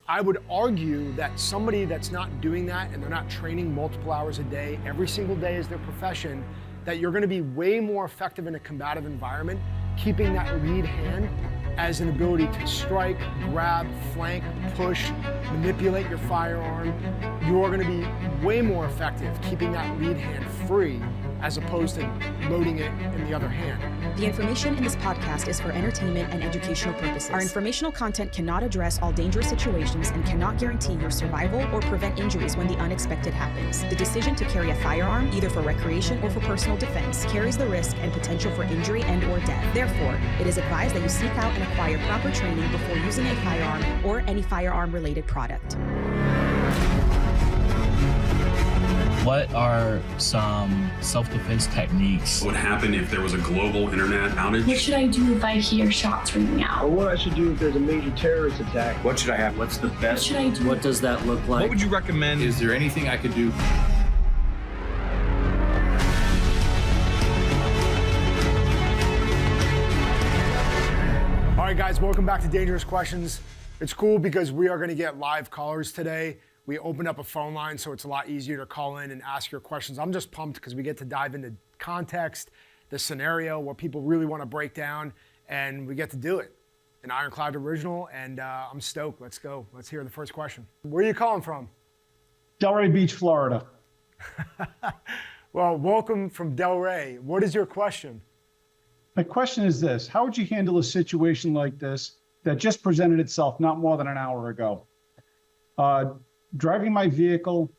I would argue that somebody that's not doing that and they're not training multiple hours a day, every single day is their profession, that you're gonna be way more effective in a combative environment, keeping that lead hand as an ability to strike, grab, flank, push, manipulate your firearm. You're gonna be way more effective keeping that lead hand free as opposed to loading it in the other hand. The information in this podcast is for entertainment and educational purposes. Our informational content cannot address all dangerous situations and cannot guarantee your survival or prevent injuries when the unexpected happens. The decision to carry a firearm, either for recreation or for personal defense, carries the risk and potential for injury and or death. Therefore, it is advised that you seek out and acquire proper training before using a firearm or any firearm-related product. What are some self-defense techniques? What would happen if there was a global internet outage? What should I do if I hear shots ringing out? Or what I should do if there's a major terrorist attack? What should I have? What's the best? What should I do? What does that look like? What would you recommend? Is there anything I could do? All right, guys, welcome back to Dangerous Questions. It's cool because we are gonna get live callers today. We opened up a phone line, so it's a lot easier to call in and ask your questions. I'm just pumped because we get to dive into context, the scenario, what people really want to break down, and we get to do it. An Ironclad original, and I'm stoked. Let's go. Let's hear the first question. Where are you calling from? Delray Beach, Florida. Well, welcome from Delray. What is your question? My question is this: how would you handle a situation like this that just presented itself not more than an hour ago? Driving my vehicle,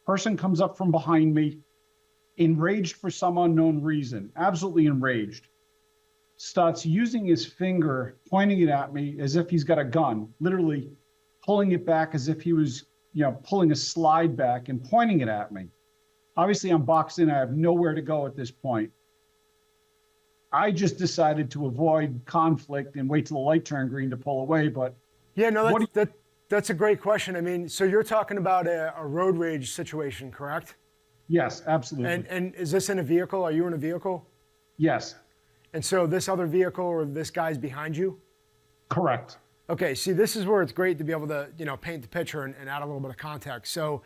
person comes up from behind me, enraged for some unknown reason, absolutely enraged, starts using his finger, pointing it at me as if he's got a gun, literally pulling it back as if he was, pulling a slide back and pointing it at me. Obviously, I'm boxed in. I have nowhere to go at this point. I just decided to avoid conflict and wait till the light turned green to pull away, but... Yeah, no, that's a great question. I mean, so you're talking about a road rage situation, correct? Yes, absolutely. And is this in a vehicle? Are you in a vehicle? Yes. And so this other vehicle or this guy's behind you? Correct. Okay, see, this is where it's great to be able to, paint the picture and add a little bit of context. So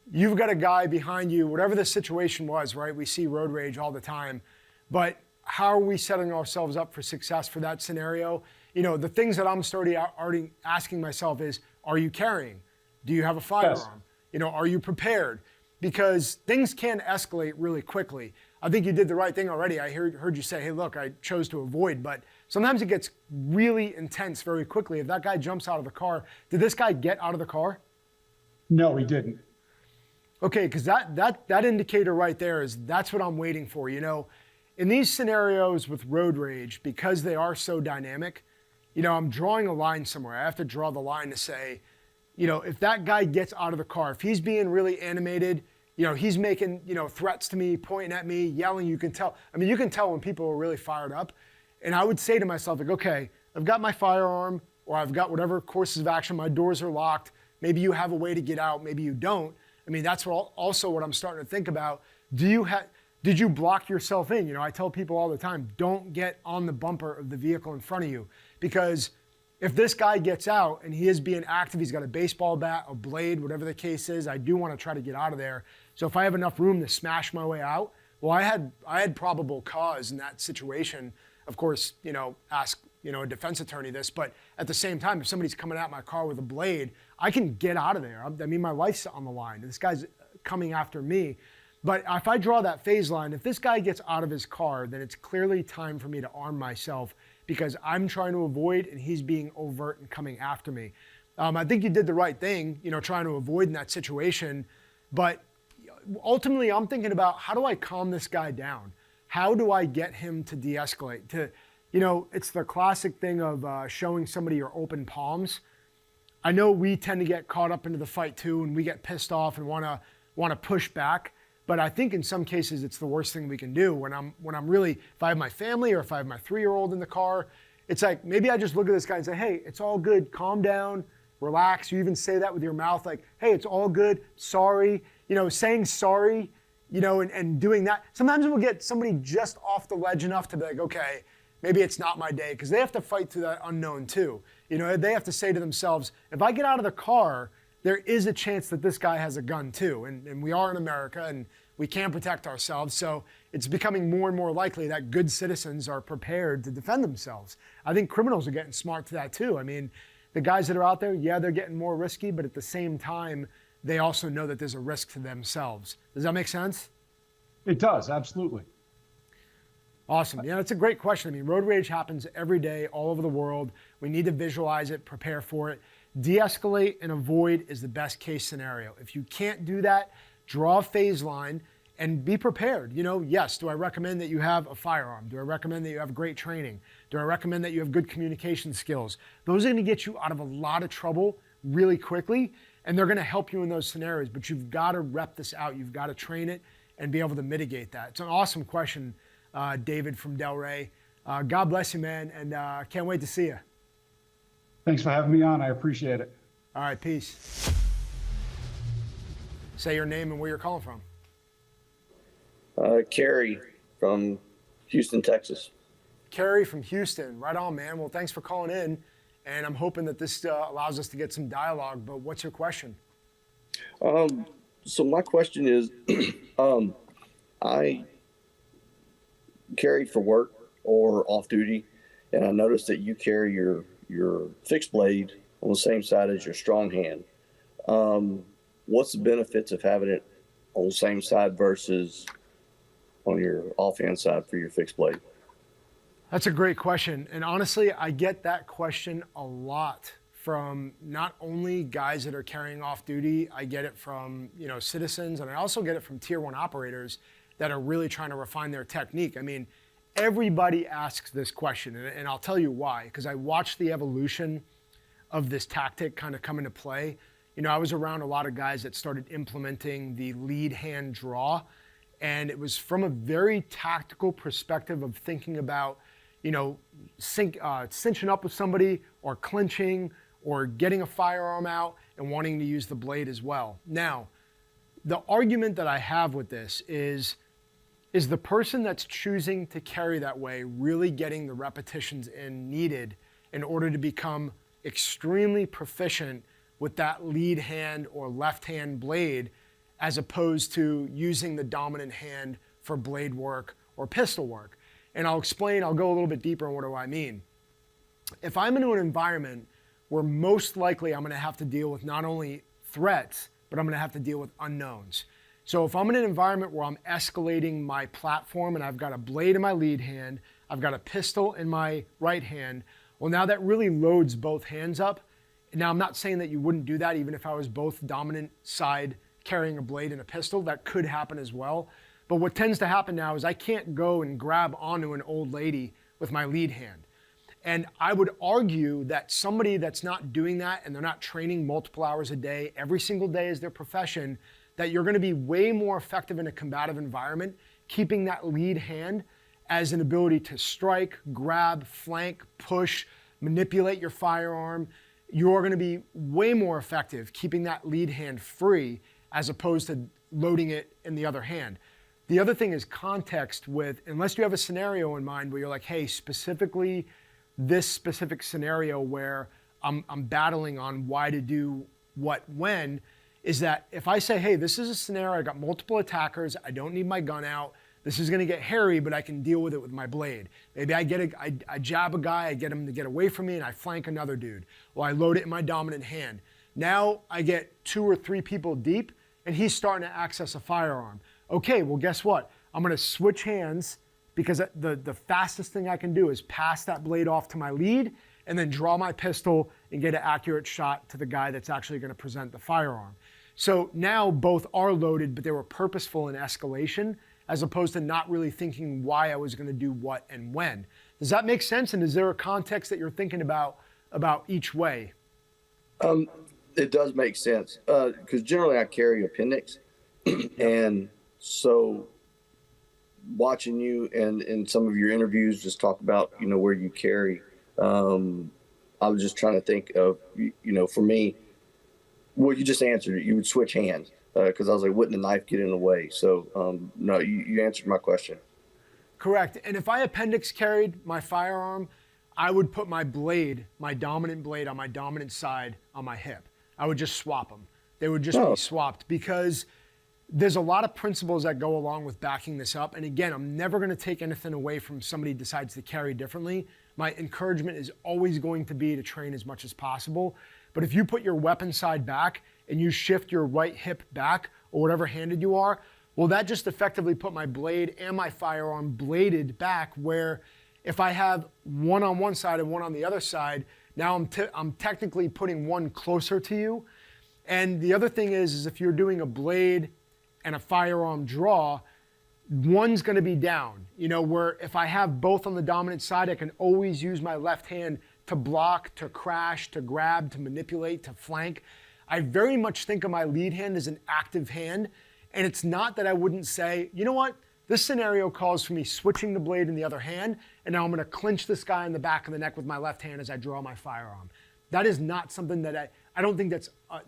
you've got a guy behind you, whatever the situation was, right? We see road rage all the time, but how are we setting ourselves up for success for that scenario? The things that I'm already asking myself is, are you carrying? Do you have a firearm? Yes. Are you prepared? Because things can escalate really quickly. I think you did the right thing already. I heard you say, hey, look, I chose to avoid, but sometimes it gets really intense very quickly. If that guy jumps out of the car, did this guy get out of the car? No, he didn't. Okay, because that indicator right there that's what I'm waiting for. In these scenarios with road rage, because they are so dynamic, I'm drawing a line somewhere. I have to draw the line to say, if that guy gets out of the car, if he's being really animated, he's making, threats to me, pointing at me, yelling, you can tell. I mean, you can tell when people are really fired up. And I would say to myself, like, okay, I've got my firearm or I've got whatever courses of action, my doors are locked. Maybe you have a way to get out, maybe you don't. I mean, that's also what I'm starting to think about. Did you block yourself in? I tell people all the time, don't get on the bumper of the vehicle in front of you. Because if this guy gets out and he is being active, he's got a baseball bat, a blade, whatever the case is, I do want to try to get out of there. So if I have enough room to smash my way out, well, I had probable cause in that situation. Of course, ask, a defense attorney this, but at the same time, if somebody's coming at my car with a blade, I can get out of there. I mean, my life's on the line. This guy's coming after me. But if I draw that phase line, if this guy gets out of his car, then it's clearly time for me to arm myself because I'm trying to avoid and he's being overt and coming after me. I think you did the right thing, trying to avoid in that situation. But ultimately, I'm thinking about how do I calm this guy down? How do I get him to de-escalate? It's the classic thing of showing somebody your open palms. I know we tend to get caught up into the fight too, and we get pissed off and want to push back. But I think in some cases it's the worst thing we can do when I'm really, if I have my family or if I have my 3-year-old in the car, it's like maybe I just look at this guy and say, hey, it's all good, calm down, relax. You even say that with your mouth, like, hey, it's all good, sorry. Saying sorry, and doing that. Sometimes we'll get somebody just off the ledge enough to be like, okay, maybe it's not my day, because they have to fight through that unknown too. You know, they have to say to themselves, if I get out of the car, there is a chance that this guy has a gun too. And we are in America and we can protect ourselves. So it's becoming more and more likely that good citizens are prepared to defend themselves. I think criminals are getting smart to that too. I mean, the guys that are out there, yeah, they're getting more risky, but at the same time, they also know that there's a risk to themselves. Does that make sense? It does, absolutely. Awesome. Yeah, that's a great question. I mean, road rage happens every day all over the world. We need to visualize it, prepare for it. De-escalate and avoid is the best case scenario. If you can't do that, draw a phase line and be prepared. You know, yes, do I recommend that you have a firearm? Do I recommend that you have great training? Do I recommend that you have good communication skills? Those are going to get you out of a lot of trouble really quickly, and they're going to help you in those scenarios, but you've got to rep this out. You've got to train it and be able to mitigate that. It's an awesome question, David from Delray. God bless you, man, and can't wait to see you. Thanks for having me on. I appreciate it. All right, peace. Say your name and where you're calling from. Kerry from Houston, Texas. Kerry from Houston. Right on, man. Well, thanks for calling in, and I'm hoping that this allows us to get some dialogue, but what's your question? So my question is, I carried for work or off duty, and I noticed that you carry your fixed blade on the same side as your strong hand. What's the benefits of having it on the same side versus on your offhand side for your fixed blade? That's a great question. And honestly, I get that question a lot from not only guys that are carrying off duty, I get it from, you know, citizens, and I also get it from tier 1 operators that are really trying to refine their technique. I mean, everybody asks this question, and I'll tell you why, because I watched the evolution of this tactic kind of come into play. You know, I was around a lot of guys that started implementing the lead hand draw, and it was from a very tactical perspective of thinking about, you know, cinching up with somebody or clinching or getting a firearm out and wanting to use the blade as well. Now, the argument that I have with this is the person that's choosing to carry that way really getting the repetitions in needed in order to become extremely proficient with that lead hand or left hand blade, as opposed to using the dominant hand for blade work or pistol work? And I'll explain, I'll go a little bit deeper on what do I mean. If I'm into an environment where most likely I'm gonna have to deal with not only threats, but I'm gonna have to deal with unknowns. So if I'm in an environment where I'm escalating my platform and I've got a blade in my lead hand, I've got a pistol in my right hand, well, now that really loads both hands up. Now, I'm not saying that you wouldn't do that even if I was both dominant side carrying a blade and a pistol. That could happen as well. But what tends to happen now is I can't go and grab onto an old lady with my lead hand. And I would argue that somebody that's not doing that and they're not training multiple hours a day, every single day as their profession, that you're gonna be way more effective in a combative environment, keeping that lead hand as an ability to strike, grab, flank, push, manipulate your firearm. You're gonna be way more effective keeping that lead hand free as opposed to loading it in the other hand. The other thing is context with, unless you have a scenario in mind where you're like, hey, specifically this specific scenario where I'm battling on why to do what when, is that if I say, hey, this is a scenario, I got multiple attackers, I don't need my gun out, this is gonna get hairy, but I can deal with it with my blade. Maybe I jab a guy, I get him to get away from me, and I flank another dude. Or I load it in my dominant hand. Now I get 2 or 3 people deep, and he's starting to access a firearm. Okay, well, guess what? I'm gonna switch hands, because the fastest thing I can do is pass that blade off to my lead and then draw my pistol and get an accurate shot to the guy that's actually gonna present the firearm. So now both are loaded, but they were purposeful in escalation, as opposed to not really thinking why I was gonna do what and when. Does that make sense? And is there a context that you're thinking about each way? It does make sense, because generally I carry appendix, and so watching you and in some of your interviews just talk about, you know, where you carry, I was just trying to think of, you know, for me, well, you just answered it. You would switch hands, because I was like, wouldn't the knife get in the way? So no, you answered my question. Correct. And if I appendix carried my firearm, I would put my blade, my dominant blade on my dominant side on my hip. I would just swap them. They would just be swapped because there's a lot of principles that go along with backing this up. And again, I'm never going to take anything away from somebody who decides to carry differently. My encouragement is always going to be to train as much as possible. But if you put your weapon side back and you shift your right hip back or whatever handed you are, well, that just effectively put my blade and my firearm bladed back, where if I have one on one side and one on the other side, now I'm technically putting one closer to you. And the other thing is if you're doing a blade and a firearm draw, one's gonna be down, where if I have both on the dominant side, I can always use my left hand to block, to crash, to grab, to manipulate, to flank. I very much think of my lead hand as an active hand. And it's not that I wouldn't say, you know what? This scenario calls for me switching the blade in the other hand, and now I'm gonna clinch this guy in the back of the neck with my left hand as I draw my firearm. That is not something that I don't think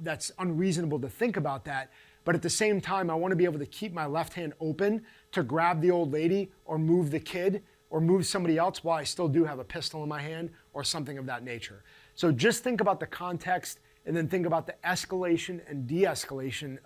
that's unreasonable to think about that. But at the same time, I wanna be able to keep my left hand open to grab the old lady or move the kid or move somebody else while I still do have a pistol in my hand or something of that nature. So just think about the context and then think about the escalation and de-escalation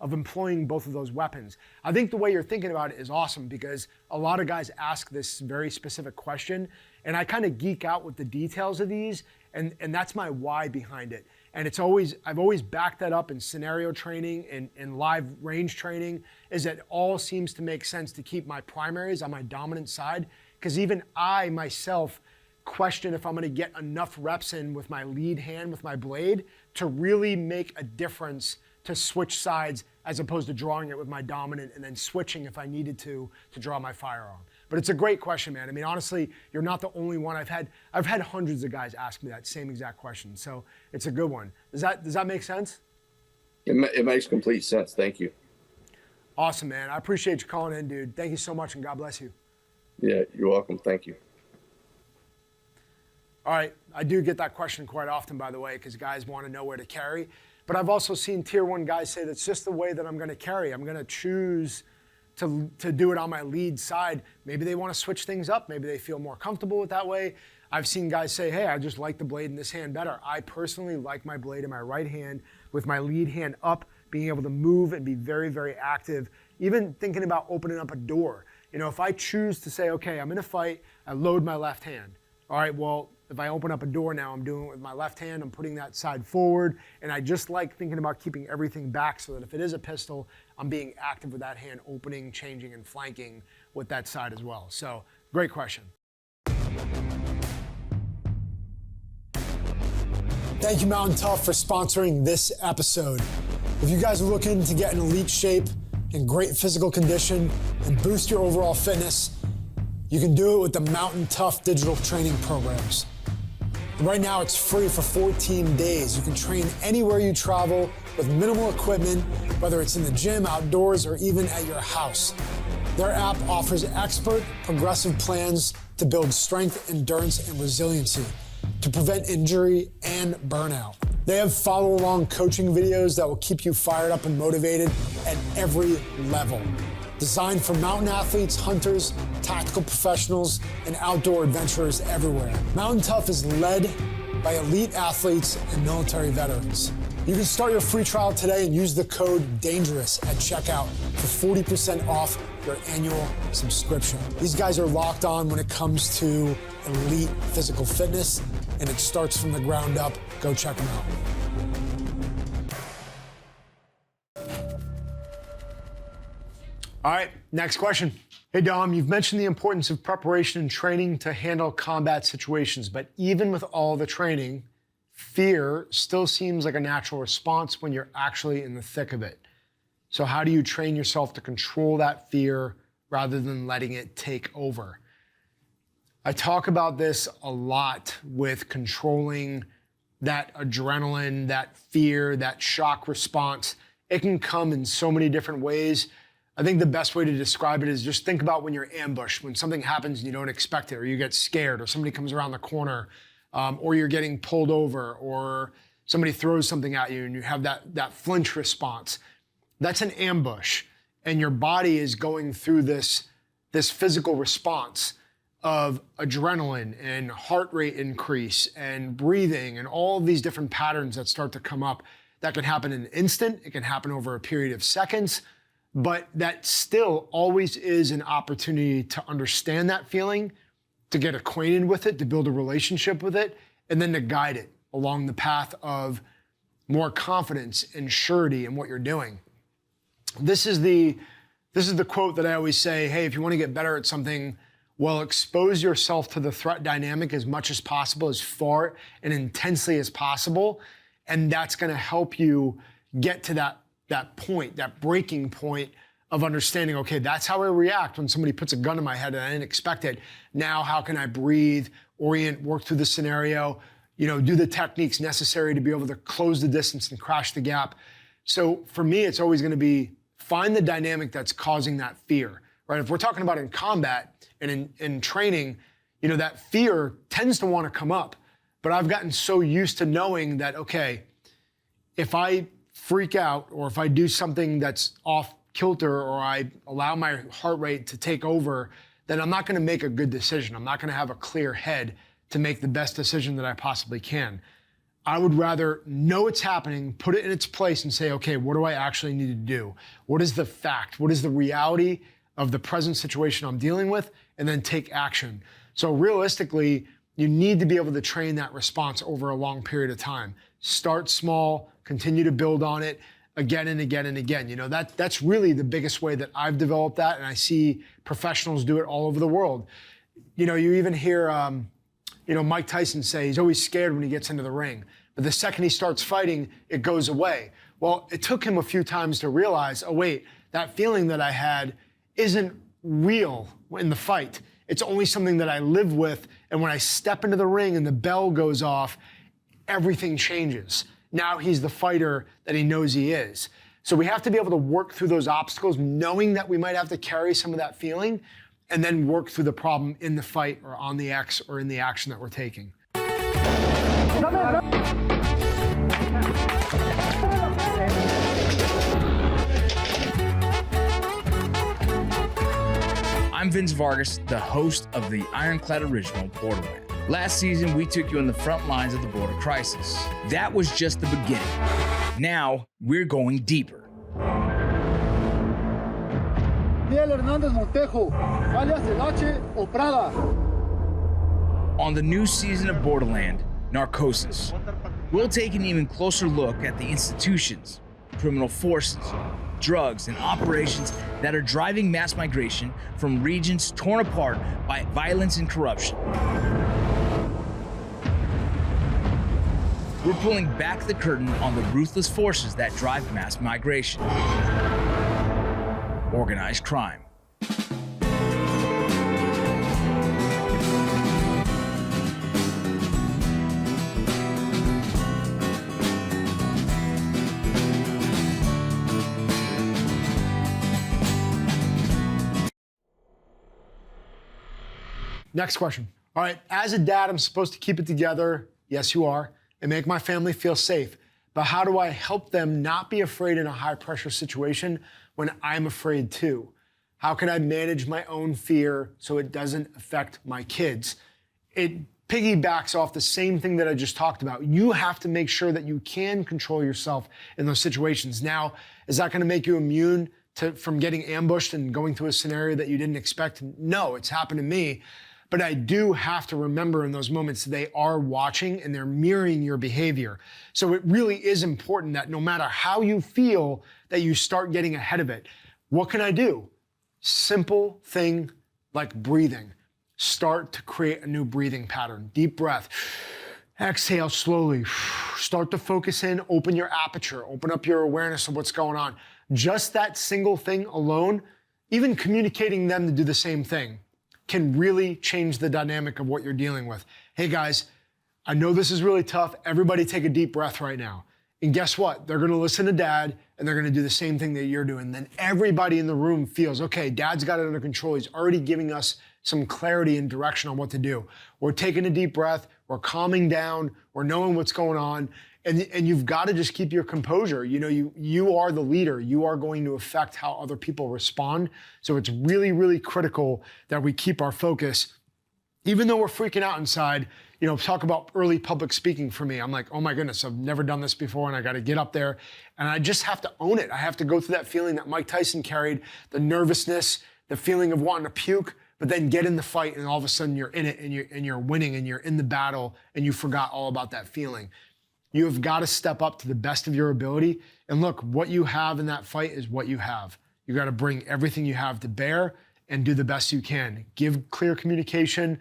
of employing both of those weapons. I think the way you're thinking about it is awesome because a lot of guys ask this very specific question, and I kind of geek out with the details of these, and that's my why behind it. And I've always backed that up in scenario training and live range training, is that it all seems to make sense to keep my primaries on my dominant side, because even I myself question if I'm gonna get enough reps in with my lead hand, with my blade, to really make a difference to switch sides as opposed to drawing it with my dominant and then switching if I needed to draw my firearm. But it's a great question, man. I mean, honestly, you're not the only one. I've had hundreds of guys ask me that same exact question. So it's a good one. Does that make sense? It makes complete sense. Thank you. Awesome, man. I appreciate you calling in, dude. Thank you so much, and God bless you. Yeah, you're welcome. Thank you. All right, I do get that question quite often, by the way, because guys want to know where to carry. But I've also seen tier 1 guys say that's just the way that I'm going to carry. I'm going to choose to do it on my lead side. Maybe they want to switch things up. Maybe they feel more comfortable with that way. I've seen guys say, hey, I just like the blade in this hand better. I personally like my blade in my right hand with my lead hand up, being able to move and be very, very active. Even thinking about opening up a door. If I choose to say, okay, I'm in a fight, I load my left hand. All right, well, if I open up a door now, I'm doing it with my left hand, I'm putting that side forward, and I just like thinking about keeping everything back so that if it is a pistol, I'm being active with that hand, opening, changing, and flanking with that side as well. So, great question. Thank you, Mountain Tough, for sponsoring this episode. If you guys are looking to get in elite shape, in great physical condition, and boost your overall fitness, you can do it with the Mountain Tough digital training programs. Right now, it's free for 14 days. You can train anywhere you travel with minimal equipment, whether it's in the gym, outdoors, or even at your house. Their app offers expert, progressive plans to build strength, endurance, and resiliency to prevent injury and burnout. They have follow-along coaching videos that will keep you fired up and motivated at every level. Designed for mountain athletes, hunters, tactical professionals, and outdoor adventurers everywhere. Mountain Tough is led by elite athletes and military veterans. You can start your free trial today and use the code DANGEROUS at checkout for 40% off your annual subscription. These guys are locked on when it comes to elite physical fitness, and it starts from the ground up. Go check them out. All right, next question. Hey Dom, you've mentioned the importance of preparation and training to handle combat situations, but even with all the training, fear still seems like a natural response when you're actually in the thick of it. So how do you train yourself to control that fear rather than letting it take over? I talk about this a lot with controlling that adrenaline, that fear, that shock response. It can come in so many different ways. I think the best way to describe it is just think about when you're ambushed, when something happens and you don't expect it, or you get scared, or somebody comes around the corner, or you're getting pulled over, or somebody throws something at you and you have that flinch response. That's an ambush, and your body is going through this physical response. of adrenaline and heart rate increase and breathing and all of these different patterns that start to come up that can happen in an instant, it can happen over a period of seconds, but that still always is an opportunity to understand that feeling, to get acquainted with it, to build a relationship with it, and then to guide it along the path of more confidence and surety in what you're doing. This is the quote that I always say, hey, if you want to get better at something, well, expose yourself to the threat dynamic as much as possible, as far and intensely as possible, and that's going to help you get to that point, that breaking point of understanding, okay, that's how I react when somebody puts a gun in my head and I didn't expect it. Now, how can I breathe, orient, work through the scenario, do the techniques necessary to be able to close the distance and crash the gap. So for me, it's always going to be find the dynamic that's causing that fear, right? If we're talking about in combat and in training, that fear tends to want to come up. But I've gotten so used to knowing that, okay, if I freak out or if I do something that's off kilter or I allow my heart rate to take over, then I'm not going to make a good decision. I'm not going to have a clear head to make the best decision that I possibly can. I would rather know it's happening, put it in its place and say, okay, what do I actually need to do? What is the fact? What is the reality of the present situation I'm dealing with? And then take action. So realistically, you need to be able to train that response over a long period of time. Start small, continue to build on it again and again and again. That's really the biggest way that I've developed that, and I see professionals do it all over the world. You even hear Mike Tyson say he's always scared when he gets into the ring, but the second he starts fighting, it goes away. Well, it took him a few times to realize, oh wait, that feeling that I had isn't real in the fight. It's only something that I live with, and when I step into the ring and the bell goes off, everything changes. Now he's the fighter that he knows he is. So we have to be able to work through those obstacles, knowing that we might have to carry some of that feeling, and then work through the problem in the fight or on the X or in the action that we're taking. I'm Vince Vargas, the host of the Ironclad original Borderland. Last season, we took you on the front lines of the border crisis. That was just the beginning. Now, we're going deeper. On the new season of Borderland, Narcosis, we'll take an even closer look at the institutions, criminal forces, drugs, and operations that are driving mass migration from regions torn apart by violence and corruption. We're pulling back the curtain on the ruthless forces that drive mass migration. Organized crime. Next question. All right, as a dad, I'm supposed to keep it together. Yes, you are. And make my family feel safe. But how do I help them not be afraid in a high pressure situation when I'm afraid too? How can I manage my own fear so it doesn't affect my kids? It piggybacks off the same thing that I just talked about. You have to make sure that you can control yourself in those situations. Now, is that going to make you immune from getting ambushed and going through a scenario that you didn't expect? No, it's happened to me. But I do have to remember in those moments they are watching and they're mirroring your behavior. So it really is important that no matter how you feel, that you start getting ahead of it. What can I do? Simple thing like breathing. Start to create a new breathing pattern. Deep breath. Exhale slowly. Start to focus in, open your aperture, open up your awareness of what's going on. Just that single thing alone, even communicating them to do the same thing, can really change the dynamic of what you're dealing with. Hey guys, I know this is really tough. Everybody take a deep breath right now. And guess what? They're gonna listen to dad and they're gonna do the same thing that you're doing. Then everybody in the room feels, okay, dad's got it under control. He's already giving us some clarity and direction on what to do. We're taking a deep breath, we're calming down, we're knowing what's going on. And you've got to just keep your composure. You are the leader. You are going to affect how other people respond. So it's really, really critical that we keep our focus Even though we're freaking out inside, talk about early public speaking for me. I'm like, oh my goodness, I've never done this before and I got to get up there and I just have to own it. I have to go through that feeling that Mike Tyson carried, the nervousness, the feeling of wanting to puke, but then get in the fight and all of a sudden you're in it and you're winning and you're in the battle and you forgot all about that feeling. You have got to step up to the best of your ability. And look, what you have in that fight is what you have. You got to bring everything you have to bear and do the best you can. Give clear communication,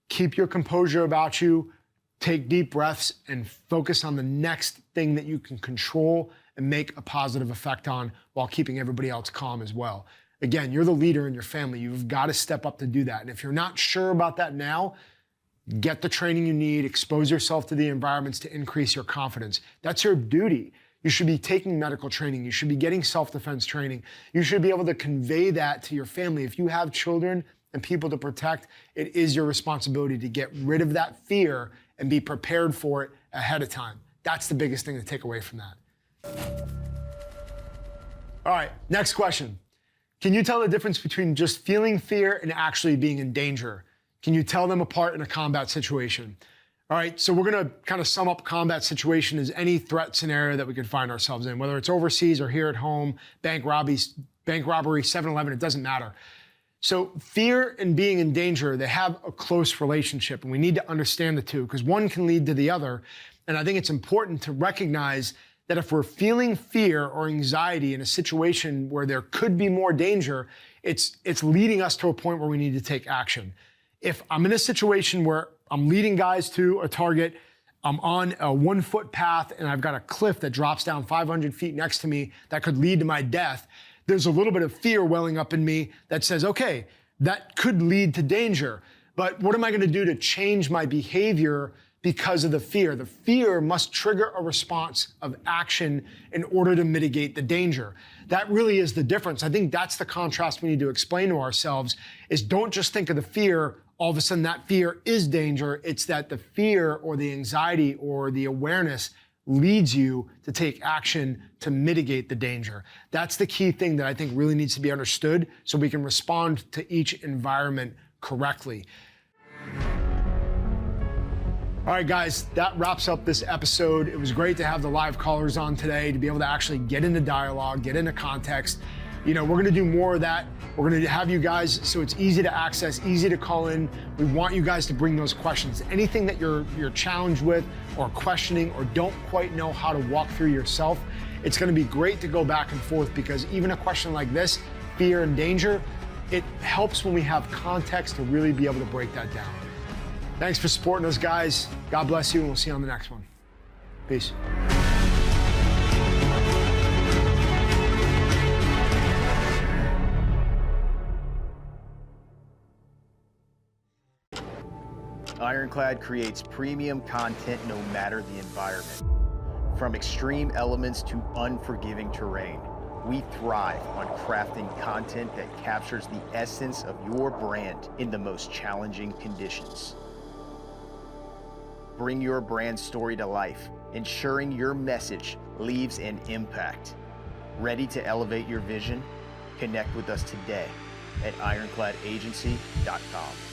keep your composure about you, take deep breaths, and focus on the next thing that you can control and make a positive effect on while keeping everybody else calm as well. Again, you're the leader in your family. You've got to step up to do that. And if you're not sure about that now, get the training you need, expose yourself to the environments to increase your confidence. That's your duty. You should be taking medical training. You should be getting self-defense training. You should be able to convey that to your family. If you have children and people to protect, it is your responsibility to get rid of that fear and be prepared for it ahead of time. That's the biggest thing to take away from that. All right, next question. Can you tell the difference between just feeling fear and actually being in danger? Can you tell them apart in a combat situation? All right, so we're gonna kind of sum up combat situation as any threat scenario that we could find ourselves in, whether it's overseas or here at home, bank robbery, 7-Eleven, it doesn't matter. So fear and being in danger, they have a close relationship, and we need to understand the two because one can lead to the other. And I think it's important to recognize that if we're feeling fear or anxiety in a situation where there could be more danger, it's leading us to a point where we need to take action. If I'm in a situation where I'm leading guys to a target, I'm on a 1-foot path and I've got a cliff that drops down 500 feet next to me that could lead to my death, there's a little bit of fear welling up in me that says, okay, that could lead to danger. But what am I going to do to change my behavior because of the fear? The fear must trigger a response of action in order to mitigate the danger. That really is the difference. I think that's the contrast we need to explain to ourselves is don't just think of the fear, all of a sudden that fear is danger. It's that the fear or the anxiety or the awareness leads you to take action to mitigate the danger. That's the key thing that I think really needs to be understood so we can respond to each environment correctly. All right, guys, that wraps up this episode. It was great to have the live callers on today to be able to actually get into dialogue, get into context. We're going to do more of that. We're going to have you guys so it's easy to access, easy to call in. We want you guys to bring those questions. Anything that you're challenged with or questioning or don't quite know how to walk through yourself, it's going to be great to go back and forth because even a question like this, fear and danger, it helps when we have context to really be able to break that down. Thanks for supporting us, guys. God bless you, and we'll see you on the next one. Peace. Ironclad creates premium content no matter the environment. From extreme elements to unforgiving terrain, we thrive on crafting content that captures the essence of your brand in the most challenging conditions. Bring your brand story to life, ensuring your message leaves an impact. Ready to elevate your vision? Connect with us today at ironcladagency.com.